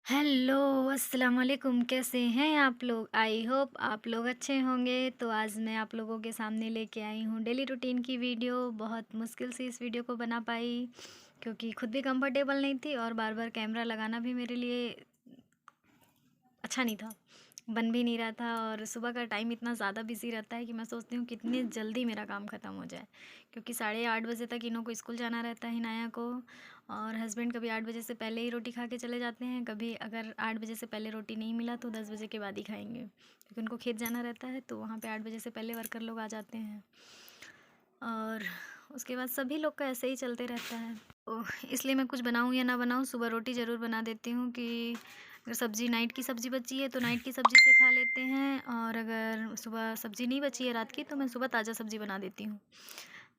Hello, अस्सलाम वालेकुम। कैसे हैं आप लोग? आई होप आप लोग अच्छे होंगे। तो आज मैं आप लोगों के सामने लेके आई हूँ डेली रूटीन की वीडियो। बहुत मुश्किल से इस वीडियो को बना पाई क्योंकि खुद भी कंफर्टेबल नहीं थी और बार बार कैमरा लगाना भी मेरे लिए अच्छा नहीं था, बन भी नहीं रहा था। और सुबह का टाइम इतना ज़्यादा बिजी रहता है कि मैं सोचती हूँ कितनी जल्दी मेरा काम ख़त्म हो जाए, क्योंकि 8:30 बजे तक इन्हों को स्कूल जाना रहता है हिनाया को। और हस्बैंड कभी 8 बजे से पहले ही रोटी खा के चले जाते हैं, कभी अगर 8 बजे से पहले रोटी नहीं मिला तो 10 बजे के बाद ही खाएंगे, क्योंकि उनको खेत जाना रहता है तो वहाँ पर 8 बजे से पहले वर्कर लोग आ जाते हैं। और उसके बाद सभी लोग का ऐसे ही चलते रहता है। तो इसलिए मैं कुछ बनाऊँ या ना बनाऊँ, सुबह रोटी ज़रूर बना देती हूँ कि अगर सब्ज़ी नाइट की सब्ज़ी बची है तो नाइट की सब्ज़ी से खा लेते हैं, और अगर सुबह सब्ज़ी नहीं बची है रात की तो मैं सुबह ताज़ा सब्ज़ी बना देती हूँ।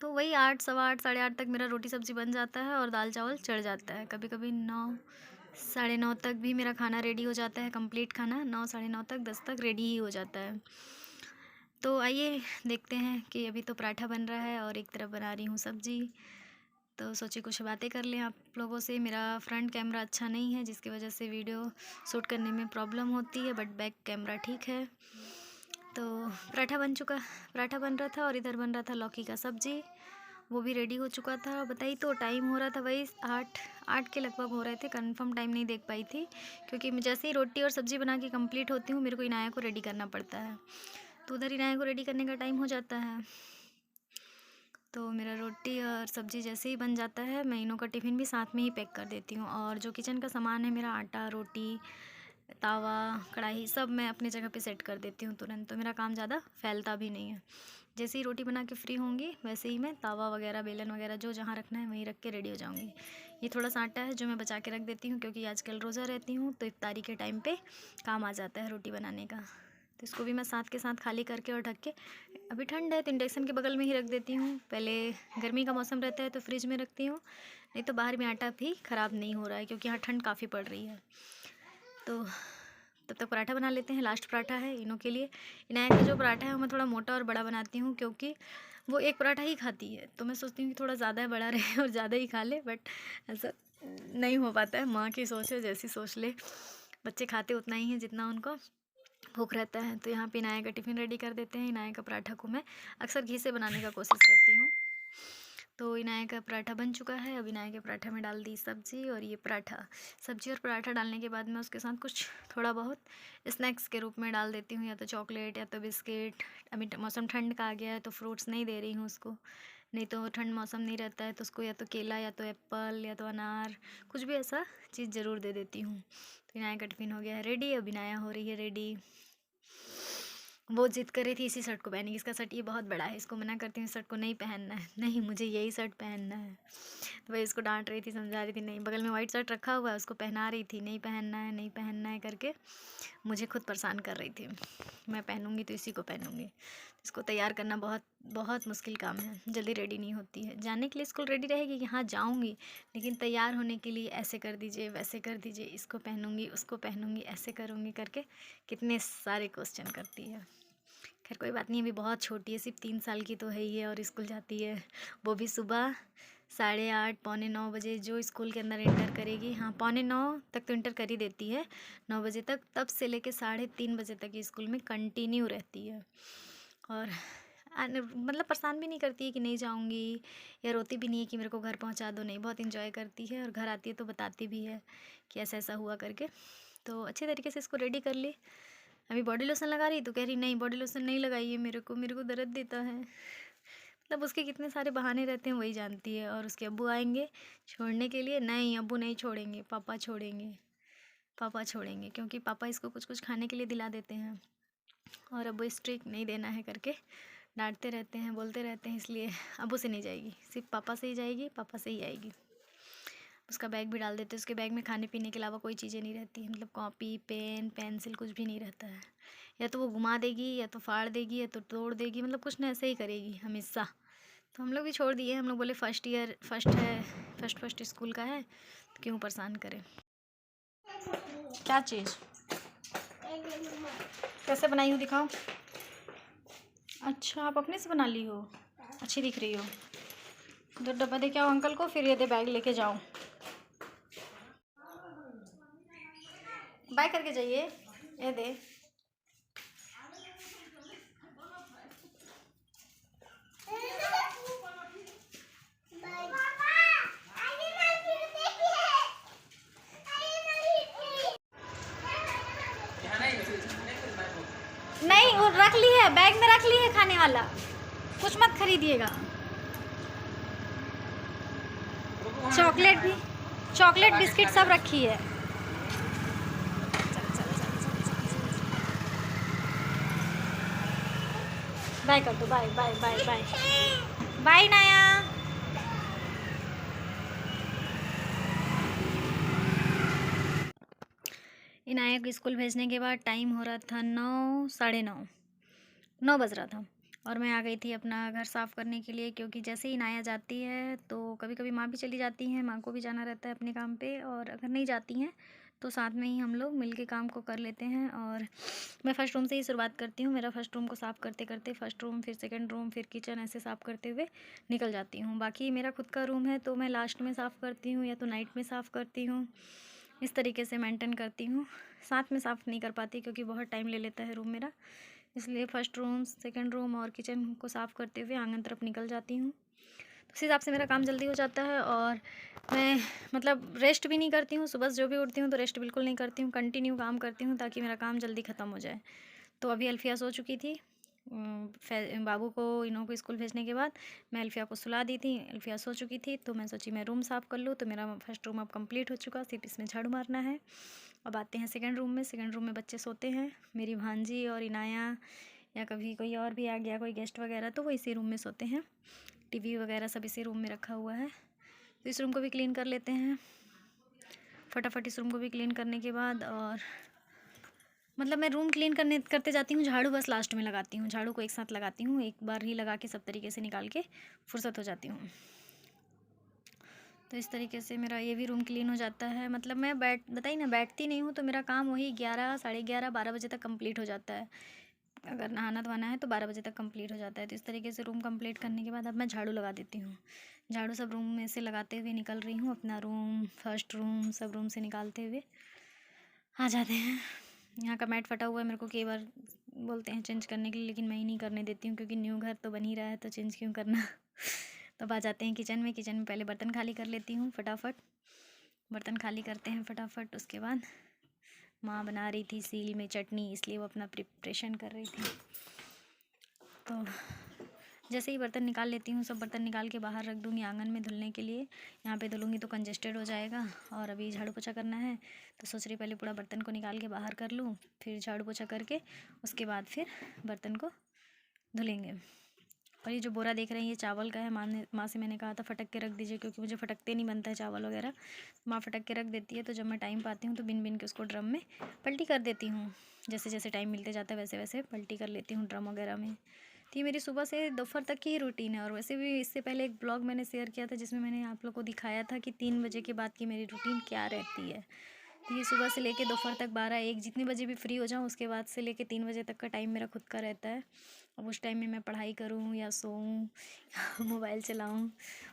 तो वही 8, सवा 8, साढ़े 8 तक मेरा रोटी सब्ज़ी बन जाता है और दाल चावल चढ़ जाता है। कभी कभी 9, साढ़े 9 तक भी मेरा खाना रेडी हो जाता है, कंप्लीट खाना 9, साढ़े 9 तक, 10 तक रेडी ही हो जाता है। तो आइए देखते हैं कि अभी तो पराठा बन रहा है और एक तरफ बना रही हूँ सब्ज़ी। तो सोची कुछ बातें कर लें आप लोगों से। मेरा फ्रंट कैमरा अच्छा नहीं है जिसकी वजह से वीडियो शूट करने में प्रॉब्लम होती है, बट बैक कैमरा ठीक है। तो पराठा बन रहा था और इधर बन रहा था लौकी का सब्ज़ी, वो भी रेडी हो चुका था। बताइए तो टाइम हो रहा था वही 8 के लगभग हो रहे थे, कंफर्म टाइम नहीं देख पाई थी क्योंकि मैं जैसे ही रोटी और सब्ज़ी बना के कंप्लीट होती हूँ मेरे को इनाया को रेडी करना पड़ता है, तो उधर इनाया को रेडी करने का टाइम हो जाता है। तो मेरा रोटी और सब्ज़ी जैसे ही बन जाता है मैं इनों का टिफ़िन भी साथ में ही पैक कर देती हूँ, और जो किचन का सामान है मेरा आटा, रोटी, तावा, कढ़ाई सब मैं अपनी जगह पे सेट कर देती हूँ तुरंत, तो मेरा काम ज़्यादा फैलता भी नहीं है। जैसे ही रोटी बना के फ्री होंगी वैसे ही मैं तावा वगैरह, बेलन वगैरह जो जहाँ रखना है वहीं रख के रेडी हो जाऊँगी। ये थोड़ा सा आटा है जो मैं बचा के रख देती हूँ क्योंकि आजकल रोज़ा रहती हूँ तो इफ्तारी के टाइम पे काम आ जाता है रोटी बनाने का। तो इसको भी मैं साथ के साथ खाली करके और ढक के, अभी ठंड है तो इंडक्शन के बगल में ही रख देती हूँ। पहले गर्मी का मौसम रहता है तो फ्रिज में रखती हूँ, नहीं तो बाहर में आटा भी ख़राब नहीं हो रहा है क्योंकि यहाँ ठंड काफ़ी पड़ रही है। तो तब तक पराठा बना लेते हैं। लास्ट पराठा है इनों के लिए। इनाया का जो पराठा है वो मैं थोड़ा मोटा और बड़ा बनाती हूँ क्योंकि वो एक पराठा ही खाती है, तो मैं सोचती हूँ कि थोड़ा ज़्यादा बड़ा रहे और ज़्यादा ही खा ले, बट ऐसा नहीं हो पाता है। माँ की सोच है, जैसी सोच ले, बच्चे खाते उतना ही है जितना उनको भूख रहता है। तो यहाँ पे इनाया का टिफ़िन रेडी कर देते हैं। इनाया का पराठा को मैं अक्सर घी से बनाने का कोशिश करती हूँ। तो इनाया का पराठा बन चुका है। अब इनाया के पराठा में डाल दी सब्ज़ी, और ये पराठा, सब्ज़ी और पराठा डालने के बाद मैं उसके साथ कुछ थोड़ा बहुत स्नैक्स के रूप में डाल देती हूँ, या तो चॉकलेट या तो बिस्किट। अभी मौसम ठंड का आ गया है तो फ्रूट्स नहीं दे रही हूँ उसको, नहीं तो ठंड मौसम नहीं रहता है तो उसको या तो केला या तो एप्पल या तो अनार, कुछ भी ऐसा चीज़ ज़रूर दे देती हूँ। तो इनाया का टिफ़िन हो गया है रेडी। अब इनाया हो रही है रेडी। वो ज़िद कर रही थी इसी शर्ट को पहनेगी, इसका शर्ट ये बहुत बड़ा है, इसको मना करती हूँ शर्ट को नहीं पहनना है, नहीं मुझे यही शर्ट पहनना है। तो वही इसको डांट रही थी, समझा रही थी, नहीं, बगल में वाइट शर्ट रखा हुआ है उसको पहना रही थी, नहीं पहनना है, नहीं पहनना है करके मुझे खुद परेशान कर रही थी। मैं पहनूंगी तो इसी को पहनूंगी। इसको तैयार करना बहुत बहुत मुश्किल काम है, जल्दी रेडी नहीं होती है। जाने के लिए स्कूल रेडी रहेगी कि हाँ जाऊँगी, लेकिन तैयार होने के लिए ऐसे कर दीजिए, वैसे कर दीजिए, इसको पहनूंगी, उसको पहनूंगी, ऐसे करूँगी करके कितने सारे क्वेश्चन करती है। खैर कोई बात नहीं, अभी बहुत छोटी है, सिर्फ 3 साल की तो है ही है, और स्कूल जाती है, वो भी सुबह 8:30, पौने 9 बजे जो स्कूल के अंदर इंटर करेगी। हाँ, पौने 9 तक तो इंटर कर ही देती है, 9 बजे तक, तब से लेके 3:30 बजे तक ये स्कूल में कंटिन्यू रहती है। और मतलब परेशान भी नहीं करती है कि नहीं जाऊँगी, या रोती भी नहीं है कि मेरे को घर पहुँचा दो, नहीं, बहुत इंजॉय करती है, और घर आती है तो बताती भी है कि ऐसा ऐसा हुआ करके। तो अच्छे तरीके से इसको रेडी कर ली। अभी बॉडी लोशन लगा रही तो कह रही नहीं बॉडी लोशन नहीं लगाइए, मेरे को दर्द देता है। मतलब उसके कितने सारे बहाने रहते हैं वही जानती है। और उसके अब्बू आएंगे छोड़ने के लिए, नहीं अब्बू नहीं छोड़ेंगे, पापा छोड़ेंगे, पापा छोड़ेंगे, क्योंकि पापा इसको कुछ कुछ खाने के लिए दिला देते हैं, और अब्बू स्ट्रिक्ट नहीं देना है करके डांटते रहते हैं, बोलते रहते हैं, इसलिए अब्बू से नहीं जाएगी, सिर्फ पापा से ही जाएगी, पापा से ही आएगी। उसका बैग भी डाल देते हैं, उसके बैग में खाने पीने के अलावा कोई चीज़ें नहीं रहती है, मतलब कॉपी, पेन, पेंसिल कुछ भी नहीं रहता है। या तो वो घुमा देगी, या तो फाड़ देगी, या तो तोड़ देगी, मतलब कुछ ना ऐसे ही करेगी हमेशा। तो हम लोग भी छोड़ दिए, हम लोग बोले फर्स्ट ईयर फर्स्ट है, फर्स्ट स्कूल का है तो क्यों परेशान करें। क्या चीज़ कैसे बनाई हो दिखाओ। अच्छा, आप अपने से बना ली हो, अच्छी दिख रही हो। तो डब्बा दे के आओ अंकल को, फिर ये दे बैग लेके जाओ। बाय करके जाइए। ये दे। नहीं, वो रख ली है, बैग में रख ली है खाने वाला, कुछ मत खरीदिएगा। चॉकलेट भी, चॉकलेट बिस्किट सब रखी है। बाय कर दो, bye bye bye bye bye नाया। इनाया को स्कूल भेजने के बाद टाइम हो रहा था 9, साढ़े 9 बज रहा था और मैं आ गई थी अपना घर साफ़ करने के लिए, क्योंकि जैसे ही इनाया जाती है तो कभी कभी माँ भी चली जाती हैं, माँ को भी जाना रहता है अपने काम पे, और अगर नहीं जाती हैं तो साथ में ही हम लोग मिल के काम को कर लेते हैं। और मैं फ़र्स्ट रूम से ही शुरुआत करती हूँ। मेरा फ़र्स्ट रूम को साफ़ करते करते फ़र्स्ट रूम, फिर सेकंड रूम, फिर किचन, ऐसे साफ़ करते हुए निकल जाती हूँ। बाकी मेरा खुद का रूम है तो मैं लास्ट में साफ़ करती हूँ या तो नाइट में साफ़ करती हूँ। इस तरीके से मेंटेन करती हूँ। साथ में साफ़ नहीं कर पाती क्योंकि बहुत टाइम ले लेता है रूम मेरा, इसलिए फ़र्स्ट रूम, सेकंड रूम और किचन को साफ़ करते हुए आंगन तरफ निकल जाती हूँ। तो उस हिसाब से मेरा काम जल्दी हो जाता है और मैं मतलब रेस्ट भी नहीं करती हूँ। सुबह जो भी उठती हूँ तो रेस्ट बिल्कुल नहीं करती हूँ, कंटिन्यू काम करती हूँ ताकि मेरा काम जल्दी ख़त्म हो जाए। तो अभी अल्फ़िया सो चुकी थी। बाबू को, इन्हों को स्कूल भेजने के बाद मैं अल्फ़िया को सुला दी थी। अल्फ़िया सो चुकी थी तो मैं सोची मैं रूम साफ़ कर लूँ। तो मेरा फर्स्ट रूम अब कंप्लीट हो चुका, सिर्फ इसमें झाड़ू मारना है। अब आते हैं सेकंड रूम में। सेकंड रूम में बच्चे सोते हैं, मेरी भांजी और इनाया, या कभी कोई और भी आ गया, कोई गेस्ट वगैरह, तो वो इसी रूम में सोते हैं। टीवी वगैरह सब इसी रूम में रखा हुआ है। तो इस रूम को भी क्लीन कर लेते हैं फटाफट। इस रूम को भी क्लीन करने के बाद, और मतलब मैं रूम क्लीन करते जाती हूँ, झाड़ू बस लास्ट में लगाती हूँ। झाड़ू को एक साथ लगाती हूँ, एक बार ही लगा के सब तरीके से निकाल के फुर्सत हो जाती हूँ। तो इस तरीके से मेरा ये भी रूम क्लीन हो जाता है। मतलब मैं बताई ना, बैठती नहीं हूँ तो मेरा काम वही 11, साढ़े 11, 12 बजे तक कंप्लीट हो जाता है। अगर नहाना धोना है तो 12 बजे तक कंप्लीट हो जाता है। तो इस तरीके से रूम कंप्लीट करने के बाद अब मैं झाड़ू लगा देती हूँ। झाड़ू सब रूम में से लगाते हुए निकल रही हूँ। अपना रूम, फर्स्ट रूम, सब रूम से निकालते हुए आ जाते हैं। यहाँ का मैट फटा हुआ है, मेरे को कई बार बोलते हैं चेंज करने के लिए, लेकिन मैं ही नहीं करने देती हूँ क्योंकि न्यू घर तो बन ही रहा है तो चेंज क्यों करना। तो अब आ जाते हैं किचन में। किचन में पहले बर्तन खाली कर लेती हूँ फटाफट। बर्तन खाली करते हैं फटाफट। उसके बाद माँ बना रही थी सील में चटनी, इसलिए वो अपना प्रिपरेशन कर रही थी। तो जैसे ही बर्तन निकाल लेती हूँ, सब बर्तन निकाल के बाहर रख दूँगी आंगन में धुलने के लिए। यहाँ पे धुलूँगी तो कंजेस्टेड हो जाएगा और अभी झाड़ू पोछा करना है, तो सोच रही पहले पूरा बर्तन को निकाल के बाहर कर लूँ, फिर झाड़ू पोछा करके उसके बाद फिर बर्तन को धुलेंगे। और ये जो बोरा देख रहे हैं ये चावल का है। माँ से मैंने कहा था फटक के रख दीजिए, क्योंकि मुझे फटकते नहीं बनता है चावल वगैरह। माँ फटक के रख देती है, तो जब मैं टाइम पाती हूँ तो बिन बिन के उसको ड्रम में पलटी कर देती हूँ। जैसे जैसे टाइम मिलते जाता है वैसे वैसे पलटी कर लेती हूँ ड्रम वगैरह में। तो ये मेरी सुबह से दोपहर तक की ही रूटीन है। और वैसे भी इससे पहले एक ब्लॉग मैंने शेयर किया था जिसमें मैंने आप लोग को दिखाया था कि 3 बजे के बाद की मेरी रूटीन क्या रहती है। तो ये सुबह से लेके दोपहर तक 12-1 जितने बजे भी फ्री हो जाऊँ, उसके बाद से लेके 3 बजे तक का टाइम मेरा खुद का रहता है। अब उस टाइम में मैं पढ़ाई करूँ या सोऊँ या मोबाइल चलाऊँ,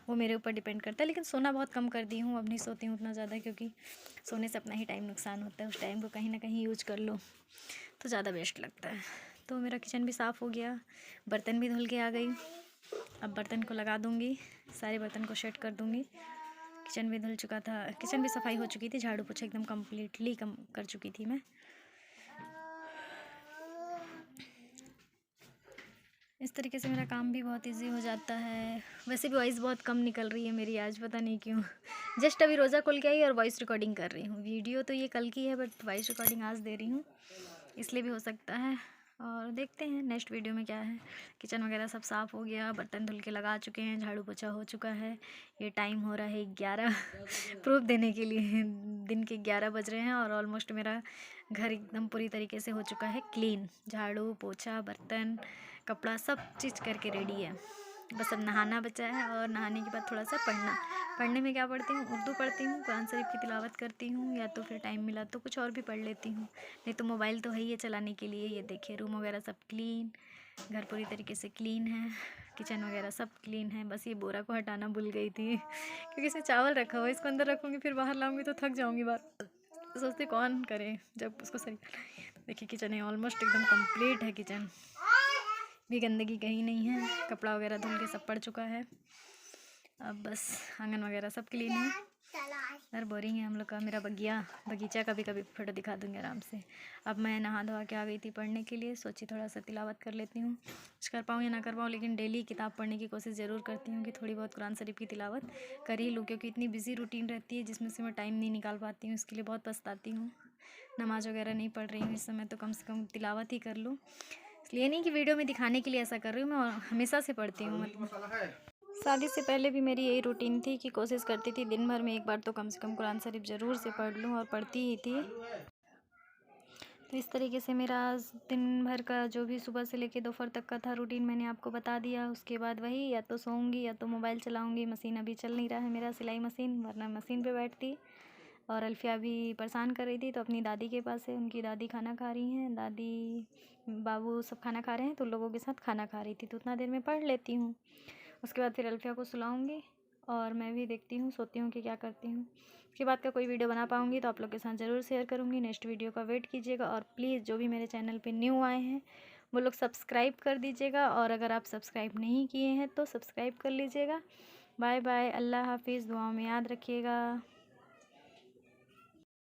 वो मेरे ऊपर डिपेंड करता है। लेकिन सोना बहुत कम कर दी हूँ, अब नहीं सोती हूँ उतना ज़्यादा, क्योंकि सोने से अपना ही टाइम नुकसान होता है। उस टाइम को कहीं ना कहीं यूज कर लो तो ज़्यादा बेस्ट लगता है। तो मेरा किचन भी साफ़ हो गया, बर्तन भी धुल के आ गई। अब बर्तन को लगा दूँगी, सारे बर्तन को सेट कर दूँगी। किचन भी धुल चुका था, किचन भी सफाई हो चुकी थी, झाड़ू पोछा एकदम कम्प्लीटली कर चुकी थी मैं। इस तरीके से मेरा काम भी बहुत इजी हो जाता है। वैसे भी वॉइस बहुत कम निकल रही है मेरी आज, पता नहीं क्यों। जस्ट अभी रोज़ा खोल के आई और वॉइस रिकॉर्डिंग कर रही हूँ। वीडियो तो ये कल की है बट वॉइस रिकॉर्डिंग आज दे रही हूँ, इसलिए भी हो सकता है। और देखते हैं नेक्स्ट वीडियो में क्या है। किचन वगैरह सब साफ़ हो गया, बर्तन धुल के लगा चुके हैं, झाड़ू पोछा हो चुका है। ये टाइम हो रहा है 11 प्रूफ देने के लिए दिन के 11 बज रहे हैं और ऑलमोस्ट मेरा घर एकदम पूरी तरीके से हो चुका है क्लीन। झाड़ू पोछा, बर्तन, कपड़ा सब चीज़ करके रेडी है। बस अब नहाना बचा है और नहाने के बाद थोड़ा सा पढ़ने में क्या पढ़ती हूँ, उर्दू पढ़ती हूँ, कुरान शरीफ की तिलावत करती हूँ, या तो फिर टाइम मिला तो कुछ और भी पढ़ लेती हूँ। नहीं तो मोबाइल तो है ही है चलाने के लिए। ये देखिए रूम वगैरह सब क्लीन, घर पूरी तरीके से क्लीन है, किचन वगैरह सब क्लीन है। बस ये बोरा को हटाना भूल गई थी क्योंकि इसमें चावल रखा हुआ है, इसको अंदर रखूँगी फिर बाहर लाऊँगी तो थक जाऊँगी बार। सोचते कौन करे जब उसको सही। देखिए किचन है ऑलमोस्ट एकदम कंप्लीट है। किचन भी गंदगी कहीं नहीं है, कपड़ा वगैरह धुल के सब पड़ चुका है। अब बस आंगन वगैरह सब क्लीन है। यार बोरिंग है हम लोग का। मेरा बगीचा कभी कभी फ़ोटो दिखा दूँगी आराम से। अब मैं नहा धोवा के आ गई थी पढ़ने के लिए, सोची थोड़ा सा तिलावत कर लेती हूँ। कुछ कर पाऊँ या ना कर पाऊँ, लेकिन डेली किताब पढ़ने की कोशिश ज़रूर करती हूँ कि थोड़ी बहुत कुरान शरीफ की तिलावत कर ही लूँ, क्योंकि इतनी बिजी रूटीन रहती है जिसमें से मैं टाइम नहीं निकाल पाती हूँ। इसके लिए बहुत पछताती हूँ। नमाज़ वगैरह नहीं पढ़ रही हूँ इस समय, तो कम से कम तिलावत ही कर लूँ। इसलिए नहीं कि वीडियो में दिखाने के लिए ऐसा कर रही हूँ, मैं हमेशा से पढ़ती हूँ। मतलब शादी से पहले भी मेरी यही रूटीन थी कि कोशिश करती थी दिन भर में एक बार तो कम से कम कुरान शरीफ ज़रूर से पढ़ लूँ, और पढ़ती ही थी। तो इस तरीके से मेरा आज दिन भर का जो भी सुबह से लेकर दोपहर तक का था रूटीन मैंने आपको बता दिया। उसके बाद वही या तो सोऊंगी या तो मोबाइल चलाऊंगी। मशीन अभी चल नहीं रहा है मेरा, सिलाई मशीन, वरना मशीन पे बैठती। और अल्फिया भी परेशान कर रही थी, तो अपनी दादी के पास है। उनकी दादी खाना खा रही हैं, दादी बाबू सब खाना खा रहे हैं, तो लोगों के साथ खाना खा रही थी। तो उतना देर में पढ़ लेती हूँ। उसके बाद फिर अल्फिया को सुलाऊंगी और मैं भी देखती हूँ, सोती हूँ कि क्या करती हूँ। उसके बाद का कोई वीडियो बना पाऊँगी तो आप लोग के साथ ज़रूर शेयर करूँगी। नेक्स्ट वीडियो का वेट कीजिएगा, और प्लीज़ जो भी मेरे चैनल पे न्यू आए हैं वो लोग सब्सक्राइब कर दीजिएगा, और अगर आप सब्सक्राइब नहीं किए हैं तो सब्सक्राइब कर लीजिएगा। बाय बाय, अल्लाह हाफिज़, दुआओं में याद रखिएगा।